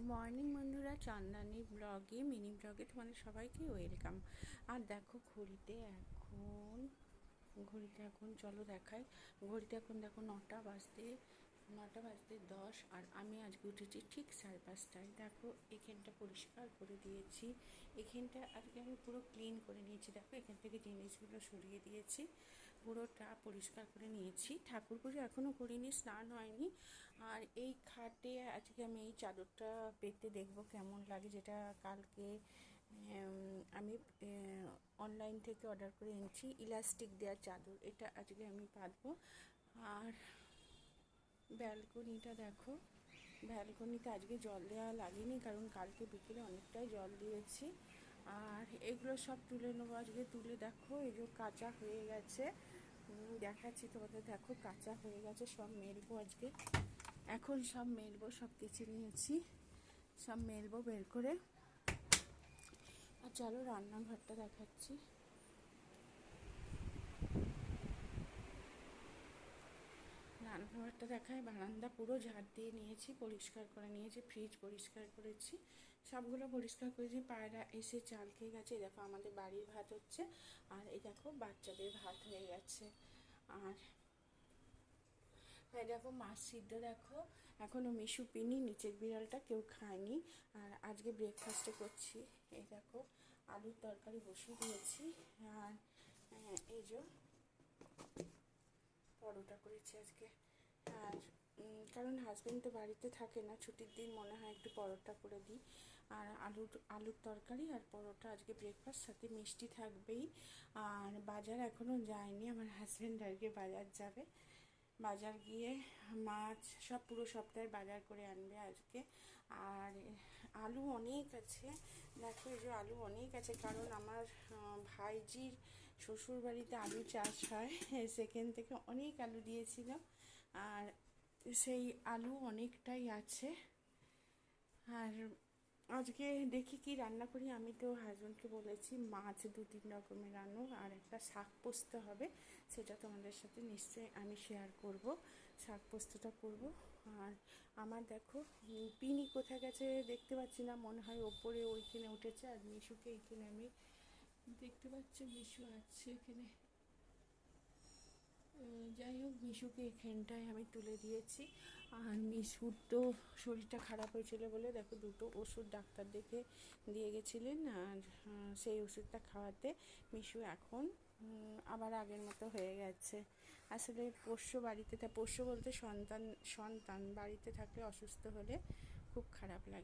Morning বন্ধুরা, চন্দানী ব্লগে mini ব্লগে তোমাদের সবাইকে ওয়েলকাম। আর দেখো ঘড়িতে এখন চলো দেখাই। ঘড়িতে এখন দেখো 9টা বাজতে 10। আর আমি আজকে উঠেছি ঠিক 5:30টায়। দেখো এখানটা পরিষ্কার করে দিয়েছি। এখানটা আজকে আমি পুরো ক্লিন করে নিয়েছি। দেখো এখান থেকে জিনিসগুলো সরিয়ে দিয়েছি, পুরোটা পরিষ্কার করে নিয়েছি। ঠাকুর পুজো এখনও করিনি, স্নান হয়নি। আর এই খাটে আজকে আমি এই চাদরটা পেতে দেখবো কেমন লাগে, যেটা কালকে আমি অনলাইন থেকে অর্ডার করে এনেছি, ইলাস্টিক দেওয়া চাদর। এটা আজকে আমি পাতবো। আর ব্যালকনিটা দেখো, ব্যালকনিতে আজকে জল দেওয়া লাগেনি, কারণ কালকে বিকেলে অনেকটাই জল দিয়েছি। আর এগুলো সব তুলে নেবো আজকে। তুলে দেখো এই যে কাঁচা হয়ে গেছে, দেখাচ্ছি তোমাদের। দেখো কাঁচা হয়ে গেছে, সব মেলবো আজকে। এখন সব মেলবো, সব কেচে নিয়েছি, সব মেলবো বের করে। আর চলো রান্নাঘরটা দেখাচ্ছি। রান্নাঘরটা দেখায়। বারান্দা পুরো ঝাড় দিয়ে নিয়েছি, পরিষ্কার করে নিয়েছি। ফ্রিজ পরিষ্কার করেছি, সবগুলো পরিষ্কার করেছি। পায়রা এসে চাল খেয়ে গেছে। এই দেখো আমাদের বাড়ির ভাত হচ্ছে, আর এই দেখো বাচ্চাদের ভাত হয়ে গেছে। আর এই দেখো মাছ সিদ্ধ, দেখো এখনও মিশু পিনি, নিচের বিড়ালটা কেউ খায়নি। আর আজকে ব্রেকফাস্টে করছি, এই দেখো আলুর তরকারি বসিয়ে দিয়েছি। আর এই যে পরোটা করেছি আজকে। আর কারণ হাজব্যান্ড তো বাড়িতে থাকে না, ছুটির দিন মনে হয় একটু পরোটা করে দিই। আর আলুর তরকারি আর পরোটা আজকে ব্রেকফাস্ট, সাথে মিষ্টি থাকবেই। আর বাজার এখনও যায়নি, আমার হাজব্যান্ড আজকে বাজার যাবে। বাজার গিয়ে মাছ সব পুরো সপ্তাহের বাজার করে আনবে আজকে। আর আলু অনেক আছে, দেখো এই যে আলু অনেক আছে, কারণ আমার ভাইজির শ্বশুরবাড়িতে আলু চাষ হয়, সেখান থেকে অনেক আলু দিয়েছিল। আর সেই আলু অনেকটাই আছে। আর আজকে দেখি কি রান্না করি। আমি তো হাজব্যান্ডকে বলেছি মাছ 2-3 রকমের রান্না, আর একটা শাক পোস্ত হবে, সেটা তোমাদের সাথে নিশ্চয়ই আমি শেয়ার করব। শাক পোস্তটা করব। আর আমার দেখো পিনি কোথায় গেছে দেখতে পাচ্ছি না, মনে হয় ওপরে ওইখানে উঠেছে। আর মিশুকে এইখানে আমি দেখতে পাচ্ছি, মিশু আছে এখানে। যাই হোক, মিশুকে এখানটায় আমি তুলে দিয়েছি। আর মিশুর তো শরীরটা খারাপ হয়েছিল বলে দেখো 2টো ওষুধ ডাক্তার দেখে দিয়ে গেছিলেন। আর সেই ওষুধটা খাওয়াতে মিশু এখন আবার আগের মতো হয়ে গেছে। আসলে পোষ্য বলতে সন্তান বাড়িতে থাকলে অসুস্থ হলে খুব খারাপ লাগে।